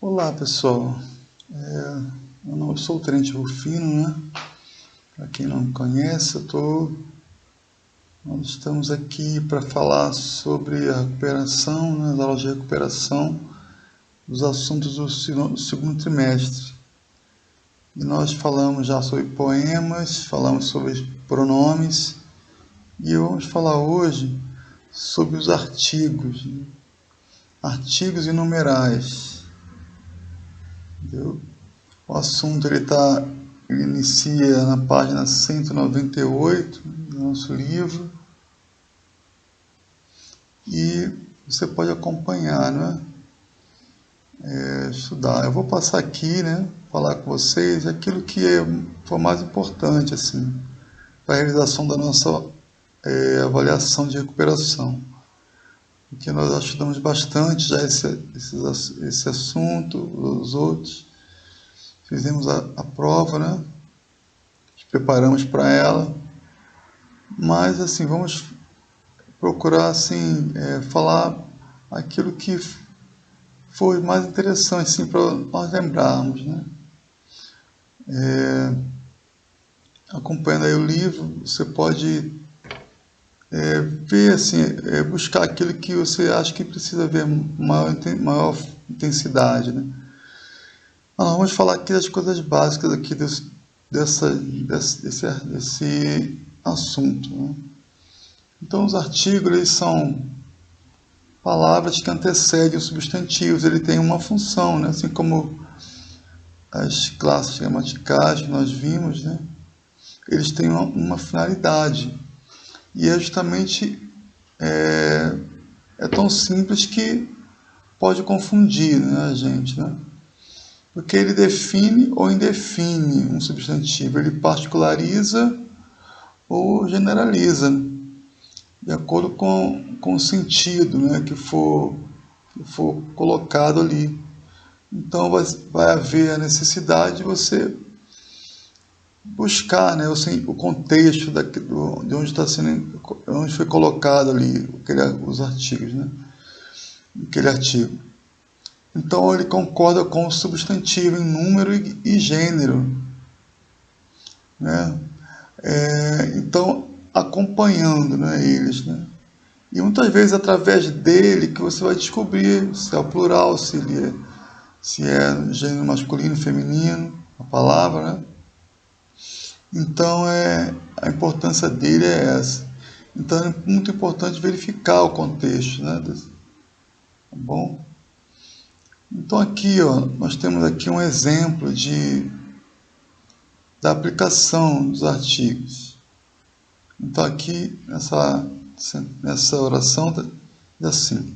Olá pessoal, eu sou o Tenente Rufino, né? Para quem não me conhece, nós estamos aqui para falar sobre a recuperação, né, as aulas de recuperação dos assuntos do segundo trimestre. E nós falamos já sobre poemas, falamos sobre pronomes, e vamos falar hoje sobre os artigos, né? Artigos e numerais. Entendeu? O assunto ele inicia na página 198 do nosso livro e você pode acompanhar, né? Estudar. Eu vou passar aqui, né? Falar com vocês aquilo que foi mais importante assim para a realização da nossa avaliação de recuperação, porque nós estudamos bastante já esse assunto, os outros. Fizemos a prova, né? Nos preparamos para ela, mas assim, vamos procurar assim, falar aquilo que foi mais interessante assim, para nós lembrarmos, né? Acompanhando aí o livro, você pode ver assim, buscar aquilo que você acha que precisa ver maior intensidade, né? Nós vamos falar aqui das coisas básicas aqui desse assunto, né? Então, os artigos eles são palavras que antecedem os substantivos. Ele tem uma função, né? Assim como as classes gramaticais que nós vimos, né? Eles têm uma finalidade. E é justamente tão simples que pode confundir, né, a gente, né? Porque ele define ou indefine um substantivo, ele particulariza ou generaliza, de acordo com o sentido, né, que for colocado ali. Então vai haver a necessidade de você buscar, né, o contexto de onde está sendo, onde foi colocado ali os artigos, né, aquele artigo. Então ele concorda com o substantivo em número e gênero, né? Então acompanhando, né, eles, né? E muitas vezes através dele que você vai descobrir se é o plural, se é gênero masculino, feminino, a palavra, né? Então a importância dele é essa. Então é muito importante verificar o contexto, né? Tá bom? Então aqui, ó, nós temos aqui um exemplo da aplicação dos artigos. Então aqui nessa oração diz assim: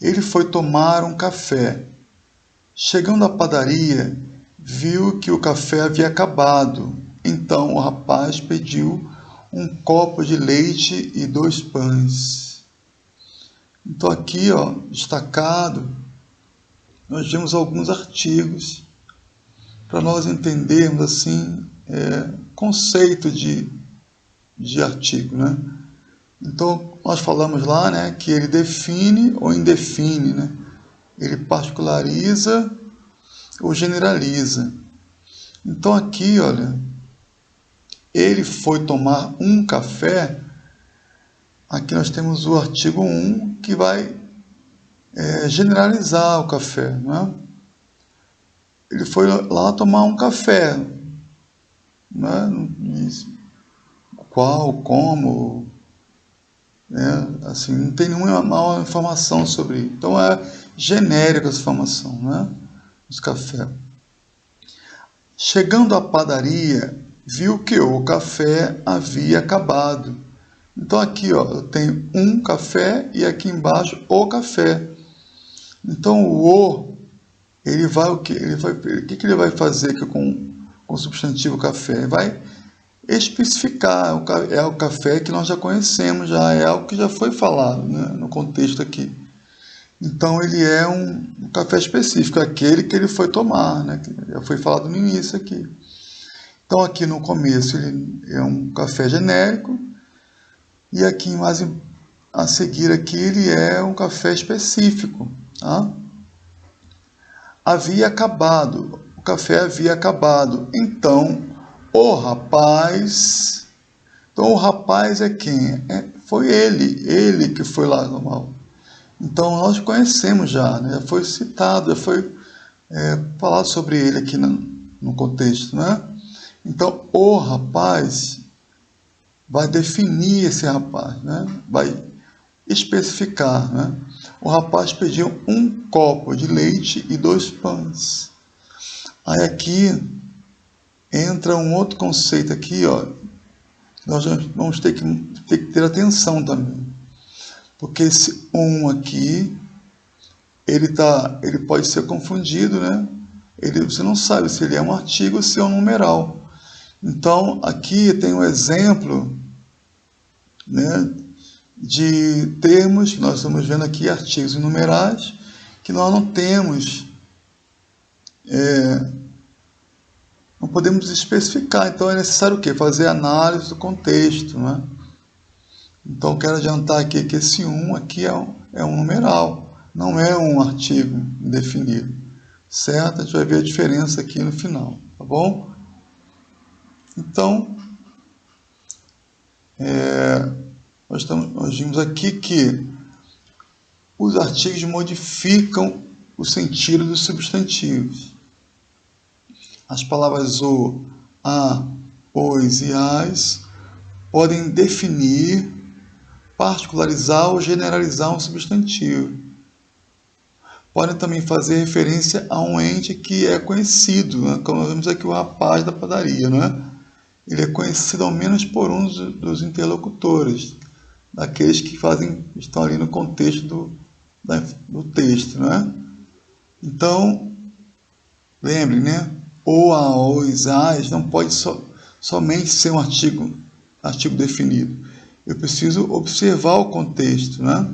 ele foi tomar um café. Chegando à padaria, viu que o café havia acabado. Então o rapaz pediu um copo de leite e 2 pães. Então aqui, ó, destacado, nós vemos alguns artigos para nós entendermos assim conceito de artigo, né? Então nós falamos lá, né, que ele define ou indefine, né? Ele particulariza ou generaliza. Então aqui, olha, ele foi tomar um café. Aqui nós temos o artigo 1 que vai generalizar o café, não é? Ele foi lá tomar um café, né? Não diz qual, como, né? Assim, não tem nenhuma informação sobre isso. Então é genérica essa informação, né? Os cafés. Chegando à padaria, viu que o café havia acabado. Então aqui, ó, eu tenho um café e aqui embaixo o café. Então o ele vai o que ele vai fazer aqui com o substantivo café? Ele vai especificar, é o café que nós já conhecemos, já é algo que já foi falado, né, no contexto aqui. Então ele é um café específico, aquele que ele foi tomar, né, que já foi falado no início aqui. Então aqui no começo ele é um café genérico e aqui mais a seguir aqui ele é um café específico, tá? havia acabado, o café havia acabado. Então, o rapaz é quem? Foi ele que foi lá no mal. Então, nós conhecemos já, né? Já foi citado, já foi falado sobre ele aqui no contexto, né? Então, o rapaz vai definir esse rapaz, né? Vai especificar, né? O rapaz pediu um copo de leite e 2 pães. Aí aqui entra um outro conceito aqui, ó. Nós vamos ter que ter atenção também, porque esse aqui, ele pode ser confundido, né? Você não sabe se ele é um artigo ou se é um numeral. Então, aqui tem um exemplo, né, de termos, nós estamos vendo aqui artigos e numerais, que nós não temos, não podemos especificar. Então, é necessário o quê? Fazer análise do contexto, né? Então, quero adiantar aqui que esse aqui é um numeral, não é um artigo indefinido, certo? A gente vai ver a diferença aqui no final, tá bom? Então, nós vimos aqui que os artigos modificam o sentido dos substantivos. As palavras o, a, os e as podem definir, particularizar ou generalizar um substantivo. Podem também fazer referência a um ente que é conhecido, né? Como nós vemos aqui o rapaz da padaria, né? Ele é conhecido ao menos por um dos interlocutores, daqueles que estão ali no contexto do texto, né? Então, lembre, né? O, a, os, as não pode somente ser um artigo definido. Eu preciso observar o contexto, né?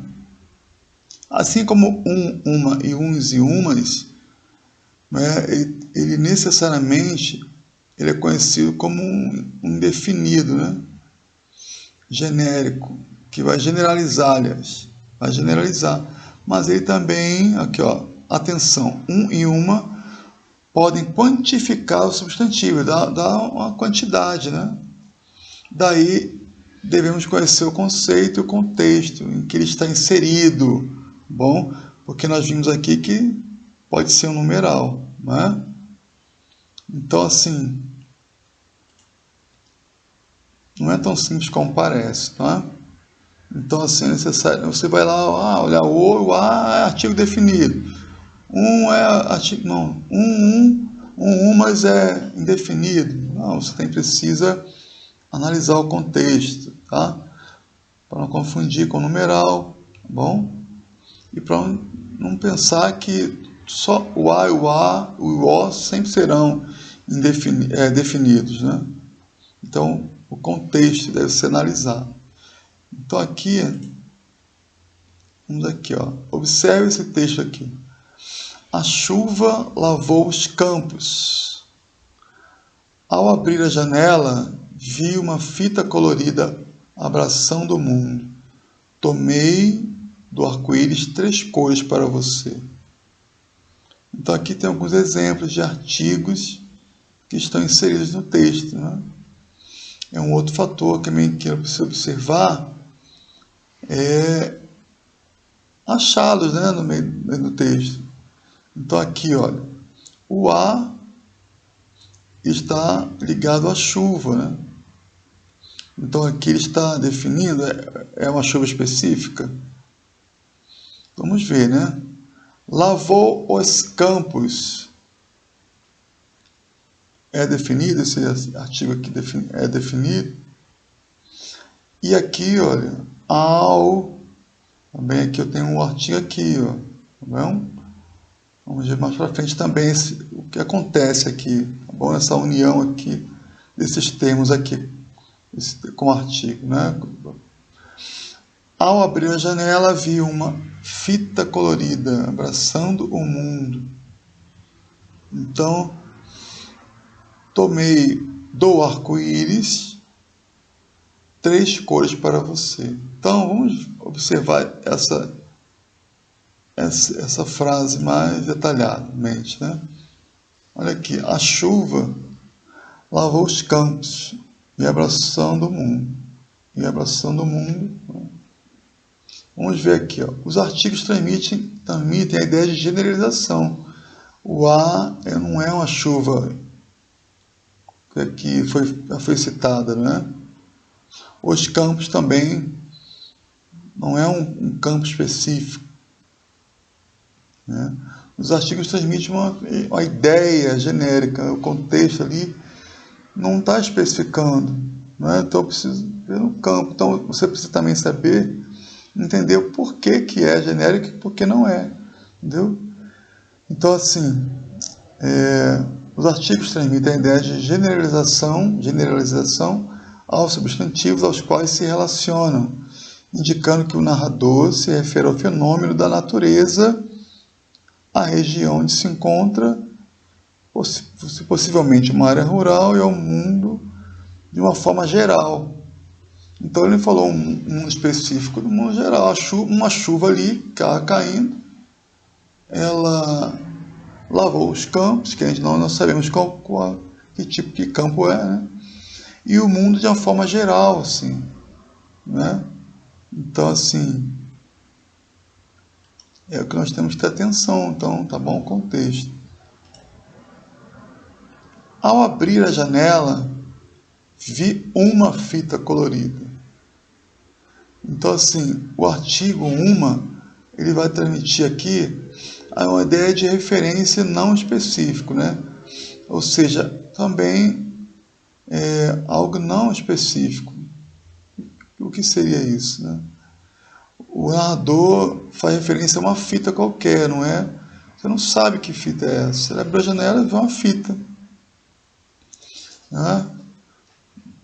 Assim como uma e uns e umas, né? Ele necessariamente ele é conhecido como um indefinido, né? Genérico, que vai generalizar, aliás, vai generalizar. Mas ele também, aqui ó, atenção, e uma podem quantificar o substantivo, dar uma quantidade, né? Daí devemos conhecer o conceito e o contexto em que ele está inserido, bom? Porque nós vimos aqui que pode ser um numeral, né? Então, assim, não é tão simples como parece, tá? Então, assim, é necessário. Você vai lá, olha, o a é artigo definido. É artigo. Não, mas é indefinido. Não, você precisa analisar o contexto, tá? Para não confundir com o numeral, tá bom? E para não pensar que só o a e o o sempre serão definidos, né? Então, o contexto deve ser analisado. Então, aqui, vamos aqui, ó. Observe esse texto aqui. A chuva lavou os campos. Ao abrir a janela, vi uma fita colorida abraçando o mundo. Tomei do arco-íris 3 cores para você. Então, aqui tem alguns exemplos de artigos que estão inseridos no texto, né? É um outro fator que também quero observar, achá-los, né, no meio do texto. Então, aqui, olha, o a está ligado à chuva, né? Então, aqui ele está definindo, é uma chuva específica. Vamos ver, né? Lavou os campos. É definido, esse artigo aqui é definido. E aqui, olha, também aqui eu tenho um artigo aqui, ó, tá bom? Vamos ver mais para frente também o que acontece aqui, tá bom? Essa união aqui desses termos aqui com o artigo, né? Ao abrir a janela, vi uma fita colorida abraçando o mundo. Então, tomei do arco-íris 3 cores para você. Então, vamos observar essa frase mais detalhadamente, né? Olha aqui, a chuva lavou os campos e abraçando o mundo. E abraçando o mundo. Né? Vamos ver aqui, ó. Os artigos transmitem a ideia de generalização. O A não é uma chuva que foi citada, né? Os campos também não é um campo específico. Né? Os artigos transmitem uma ideia genérica, o contexto ali não está especificando. Né? Então eu preciso ver no campo. Então você precisa também saber, entender o porquê que é genérico e por que não é. Entendeu? Então assim, os artigos transmitem a ideia de generalização aos substantivos aos quais se relacionam, indicando que o narrador se refere ao fenômeno da natureza, à região onde se encontra, possivelmente uma área rural, e ao mundo de uma forma geral. Então ele falou um mundo específico do mundo geral, uma chuva ali, caindo, ela lavou os campos, que a gente não sabemos que tipo de campo é, né? E o mundo de uma forma geral, assim, né? Então, assim, é o que nós temos que ter atenção. Então, tá bom o contexto. Ao abrir a janela, vi uma fita colorida. Então, assim, o artigo uma, ele vai transmitir aqui uma ideia de referência não específico, né? Ou seja, também algo não específico. O que seria isso, né? O narrador faz referência a uma fita qualquer, não é? Você não sabe que fita é essa. Você abre a janela e vê uma fita. Né?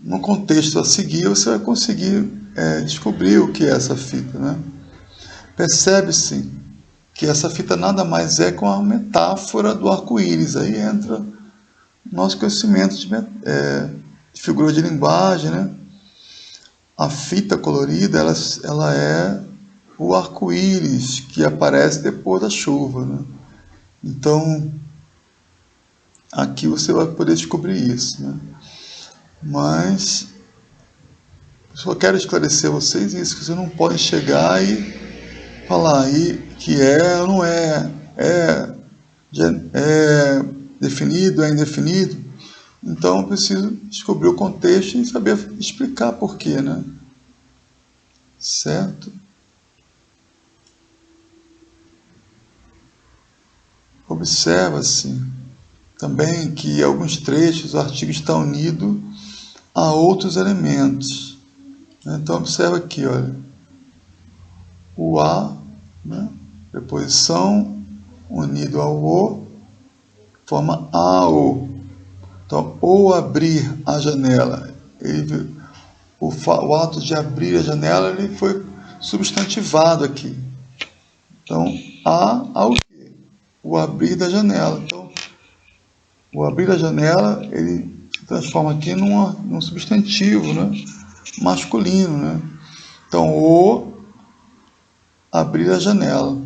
No contexto a seguir, você vai conseguir descobrir o que é essa fita. Né? Percebe-se que essa fita nada mais é que uma metáfora do arco-íris. Aí entra nosso conhecimento de figura de linguagem. Né? A fita colorida, ela é o arco-íris que aparece depois da chuva. Né? Então, aqui você vai poder descobrir isso. Né? Mas, só quero esclarecer a vocês isso, que vocês não podem chegar e falar aí que ou não é definido, é indefinido. Então, eu preciso descobrir o contexto e saber explicar por quê, né? Certo? Observa-se também que em alguns trechos o artigo está unido a outros elementos. Então, observa aqui, olha, o a, né, preposição unido ao o, forma ao. Então, ou abrir a janela, o ato de abrir a janela, ele foi substantivado aqui. Então, ao quê? O abrir da janela. Então, o abrir da janela, ele se transforma aqui num substantivo, né? Masculino, né? Então, o abrir a janela.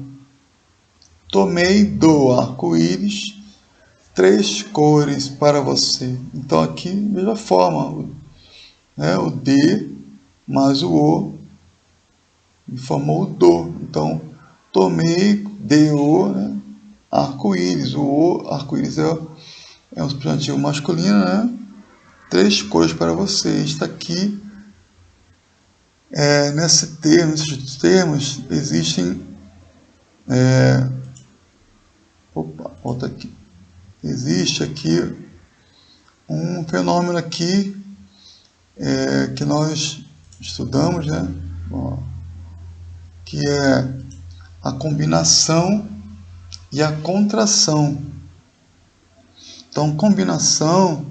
Tomei do arco-íris 3 cores para você. Então, aqui, mesma forma, né? O de mais o o e formou o do. Então, tomei de o, né? Arco-íris. O arco-íris é um substantivo masculino, né? 3 cores para você. Está aqui, nesses termos, existem... volta aqui. Existe aqui um fenômeno aqui que nós estudamos, né? Que é a combinação e a contração. Então, combinação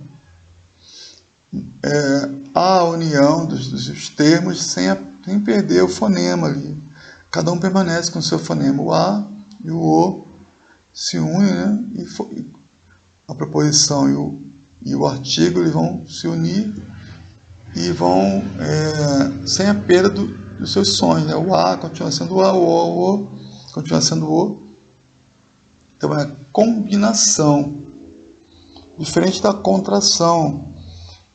é a união dos termos sem perder o fonema ali. Cada um permanece com o seu fonema. O a e o o se unem, né? E a preposição e o artigo eles vão se unir e vão sem a perda dos seus sons. Né? O a continua sendo o a, o continua sendo o. Então é combinação. Diferente da contração,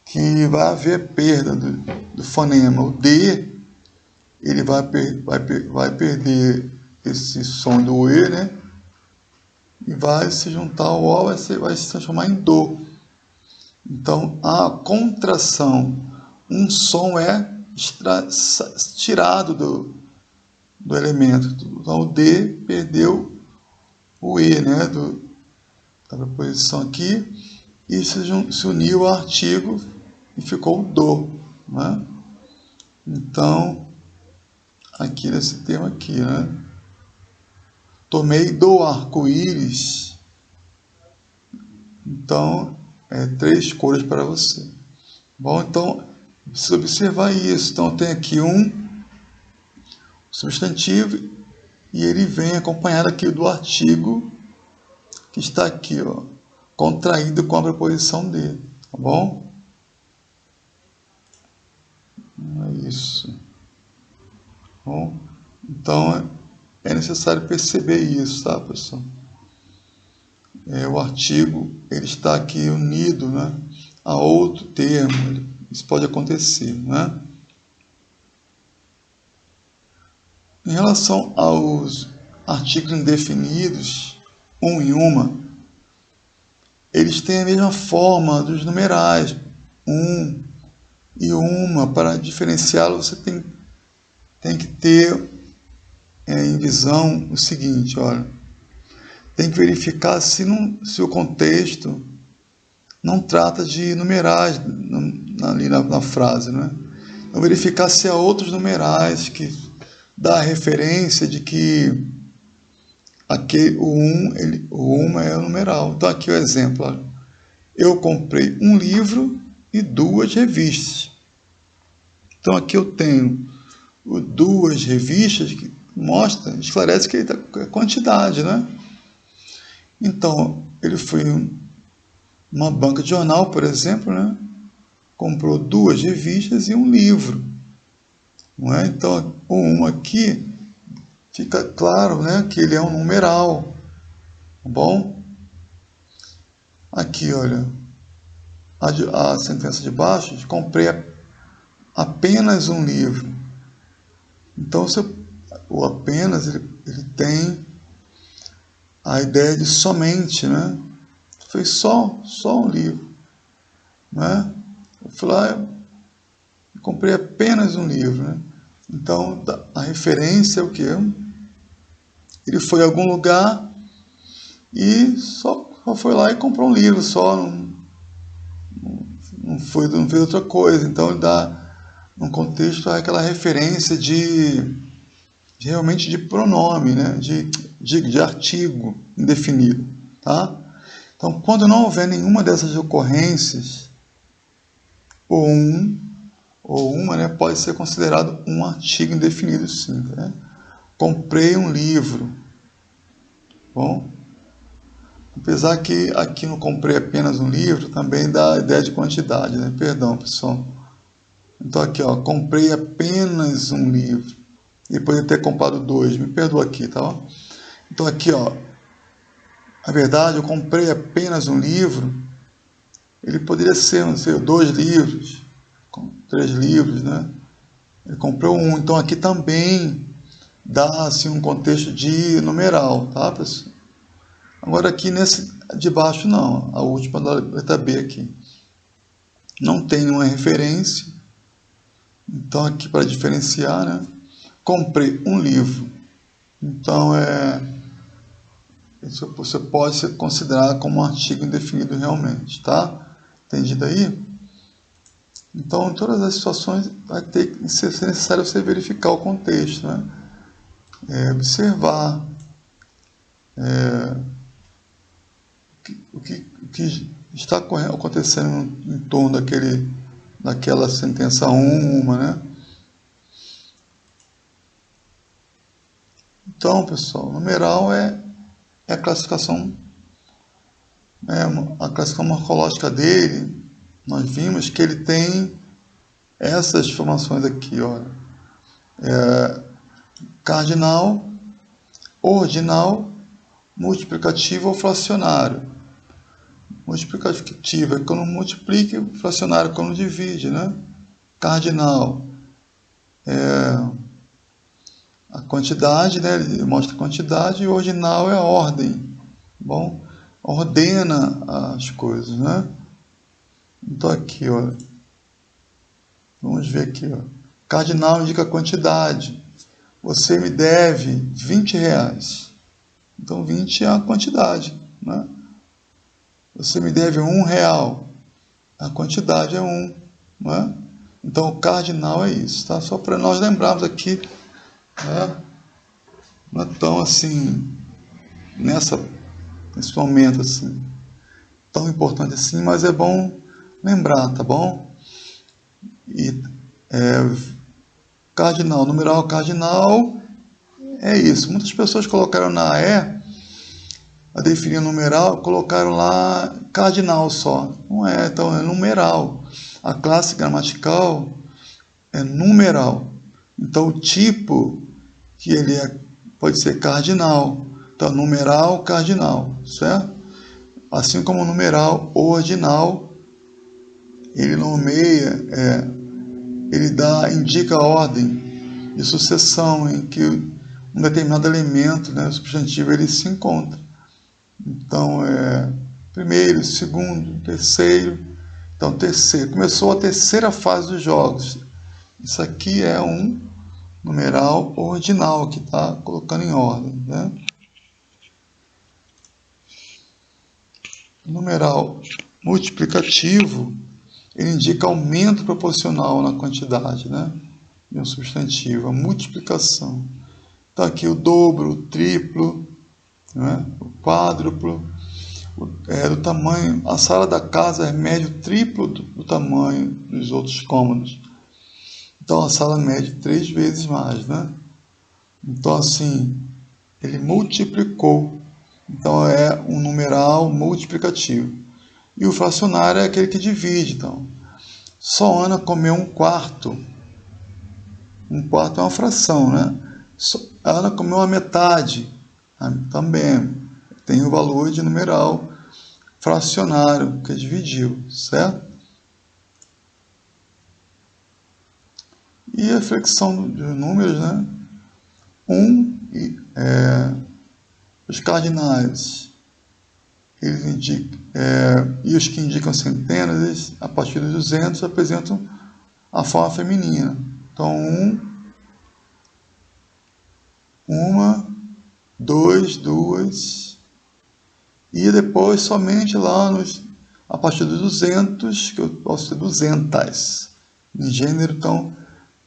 que vai haver perda do fonema. O D, ele vai perder esse som do E, né? E vai se juntar ao O, vai se transformar em Do. Então, a contração, um som é tirado do elemento. Então, o D perdeu o E, né? Da preposição aqui, e se uniu ao artigo e ficou o Do, né? Então, aqui nesse termo aqui, né? Tomei do arco-íris. Então, 3 cores para você. Bom, então, precisa observar isso. Então, tem aqui um substantivo e ele vem acompanhado aqui do artigo que está aqui, ó, contraído com a preposição de, tá bom? É isso. Bom, então, é necessário perceber isso, tá, pessoal? O artigo, ele está aqui unido, né, a outro termo. Isso pode acontecer, né? Em relação aos artigos indefinidos, um e uma, eles têm a mesma forma dos numerais, um e uma. Para diferenciá-lo, você tem que ter em visão o seguinte, olha, tem que verificar se o contexto não trata de numerais ali na frase, né? Então, verificar se há outros numerais que dá a referência de que o uma é o numeral. Então, aqui o exemplo, olha, eu comprei um livro e 2 revistas. Então, aqui eu tenho 2 revistas que esclarece que é quantidade, né? Então, ele foi uma banca de jornal, por exemplo, né? Comprou 2 revistas e um livro, não é? Então, o 1 aqui fica claro, né, que ele é um numeral, tá bom? Aqui, olha, a sentença de baixo, comprei apenas um livro. Então, o apenas, ele tem a ideia de somente, né? Foi só um livro, né? Eu fui lá e comprei apenas um livro, né? Então, a referência é o quê? Ele foi a algum lugar e só foi lá e comprou um livro, não fez outra coisa. Então, ele dá, num contexto, aquela referência realmente de pronome, né? de artigo indefinido, tá? Então, quando não houver nenhuma dessas ocorrências, ou uma, né, pode ser considerado um artigo indefinido, sim. Né? Comprei um livro. Bom, apesar que aqui não comprei apenas um livro, também dá a ideia de quantidade, né? Perdão, pessoal. Então aqui, ó, comprei apenas um livro. E poderia ter comprado 2, me perdoa aqui, tá? Então aqui, ó, na verdade, eu comprei apenas um livro. Ele poderia ser, não sei, 2 livros, 3 livros, né? Ele comprou um. Então aqui também dá assim um contexto de numeral, tá, pessoal? Agora aqui nesse de baixo não, a última da letra B aqui. Não tem nenhuma referência. Então aqui para diferenciar, né? Comprei um livro. Então isso você pode se considerar como um artigo indefinido realmente, tá? Entendido aí? Então, em todas as situações, vai ter que ser necessário você verificar o contexto, né? Observar o que está acontecendo em torno daquela sentença uma, né? Então, pessoal, o numeral é a classificação, a classificação morfológica dele. Nós vimos que ele tem essas informações aqui, olha. Cardinal, ordinal, multiplicativo ou fracionário. Multiplicativo é quando multiplica, fracionário é quando divide, né? Cardinal é a quantidade, né? Ele mostra a quantidade, e ordinal é a ordem. Bom, ordena as coisas, né? Então aqui, ó. Vamos ver aqui, ó. Cardinal indica a quantidade. Você me deve R$20. Então 20 é a quantidade, né? Você me deve R$1. A quantidade é 1, né? Então o cardinal é isso, tá? Só para nós lembrarmos aqui, né? Não é tão assim, nesse momento assim, tão importante assim, mas é bom lembrar, tá bom? E cardinal, numeral cardinal, é isso. Muitas pessoas colocaram na a definir numeral, colocaram lá cardinal só. Não é, então é numeral. A classe gramatical é numeral. Então o tipo que ele pode ser cardinal. Então numeral, cardinal, certo? Assim como o numeral ordinal, ele nomeia, ele indica a ordem de sucessão em que um determinado elemento, né, o substantivo, ele se encontra. Então, primeiro, segundo, terceiro. Então, terceiro. Começou a terceira fase dos jogos. Isso aqui é um numeral ordinal que está colocando em ordem, né? Numeral multiplicativo, ele indica aumento proporcional na quantidade, né? De um substantivo, a multiplicação. Então, aqui o dobro, o triplo, né? O quádruplo, do tamanho. A sala da casa é médio triplo do tamanho dos outros cômodos. Então, a sala mede 3 vezes mais, né? Então, assim, ele multiplicou. Então, é um numeral multiplicativo. E o fracionário é aquele que divide. Então, só Ana comeu 1/4. 1/4 é uma fração, né? A Ana comeu a metade. Também tem o valor de numeral fracionário, que dividiu, certo? E a flexão dos números, né? Os cardinais, eles indicam, e os que indicam centenas, eles, a partir dos 200, apresentam a forma feminina. Então, 1, 2, 2, e depois somente lá a partir dos 200, que eu posso ter 200 em gênero. Então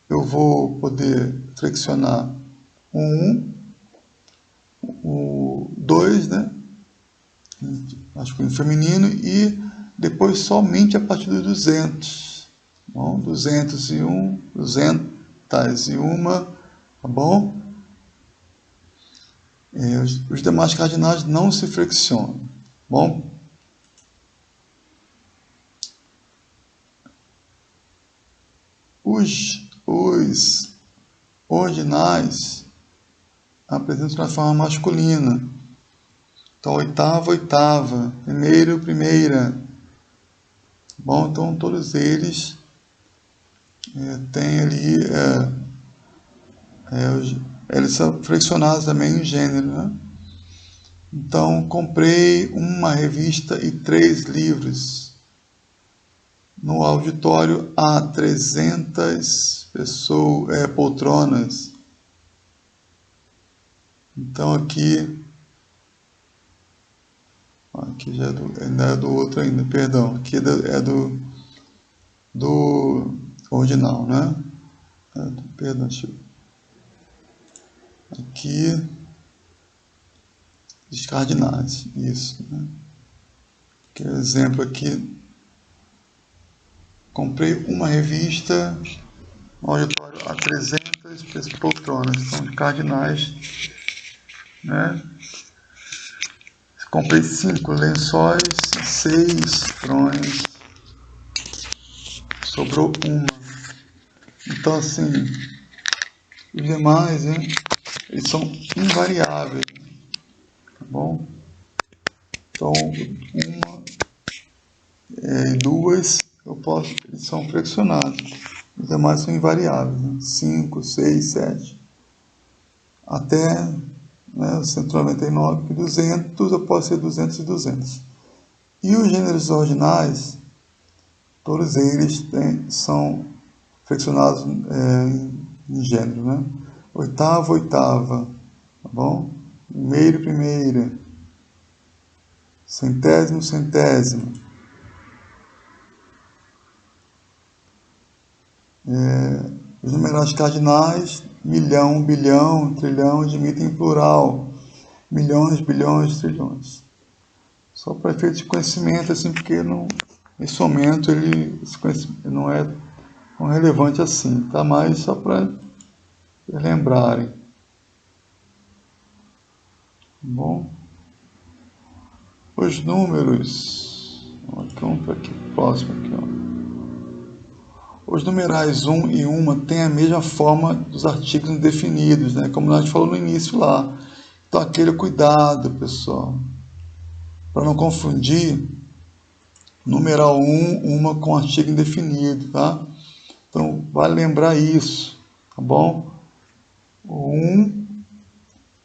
eu vou poder flexionar o 2, né? Acho que em feminino, e depois somente a partir dos 200. Bom, 201, 201, tá bom? Os demais cardinais não se flexionam. Bom, os ordinais apresentam na forma masculina. Então, oitava, oitava, primeiro, primeira. Bom, então todos eles têm ali, eles são flexionados também em gênero, né? Então, comprei uma revista e 3 livros. No auditório há 300 poltronas. Então aqui já ainda é do outro ainda, perdão. Aqui é do ordinal, né? Perdão, aqui os cardinais, isso, né? Que exemplo aqui. Comprei uma revista, no auditório a 300 poltronas, são os cardinais, né? Comprei 5 lençóis, 6 fronhas, sobrou uma. Então, assim, os demais, né? eles são invariáveis, tá bom? Então, uma e duas, eles são flexionados. Os demais são invariáveis, né? 5, 6, 7, até, né, 199, que 200 eu posso ser 200 e 200. E os gêneros ordinais, todos eles são flexionados em gênero, né? Oitava, oitava, tá bom? Primeiro, primeira. Centésimo, centésimo. Os numerais cardinais, milhão, bilhão, trilhão, admitem plural. Milhões, bilhões, trilhões. Só para efeito de conhecimento, assim, porque nesse momento esse conhecimento não é tão relevante assim, tá? Mas só para lembrarem. Tá bom? Os números. Vamos para aqui, próximo aqui, ó. Os numerais 1 e 1 têm a mesma forma dos artigos indefinidos, né? Como a gente falou no início lá. Então, aquele cuidado, pessoal, para não confundir numeral 1, uma com artigo indefinido, tá? Então, vale lembrar isso, tá bom? O 1,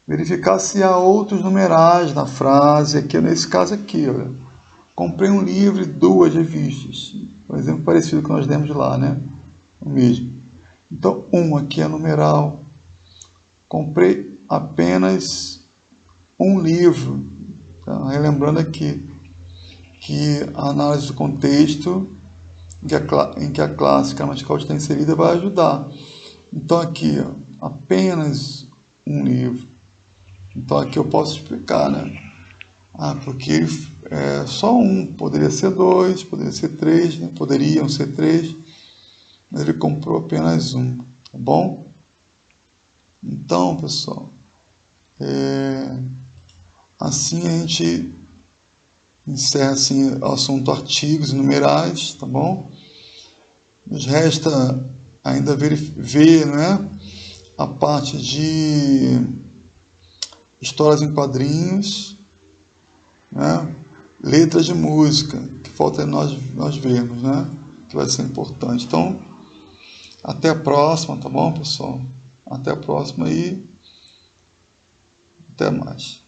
verificar se há outros numerais na frase, aqui nesse caso aqui, olha. Comprei um livro e 2 revistas. Por exemplo, parecido com nós demos lá, né? O mesmo. Então, 1 aqui é numeral. Comprei apenas um livro. Então, relembrando aqui que a análise do contexto em que a classe gramatical está inserida vai ajudar. Então, aqui, ó, apenas um livro. Então, aqui eu posso explicar, né? Porque só um, poderia ser 2, poderia ser 3, né? Poderiam ser 3, mas ele comprou apenas um, tá bom? Então, pessoal, assim a gente encerra assim, o assunto artigos e numerais, tá bom? Nos resta ainda ver, né, a parte de histórias em quadrinhos, né, letras de música, que falta nós vermos, né, que vai ser importante. Então, até a próxima, tá bom, pessoal? Até a próxima e até mais.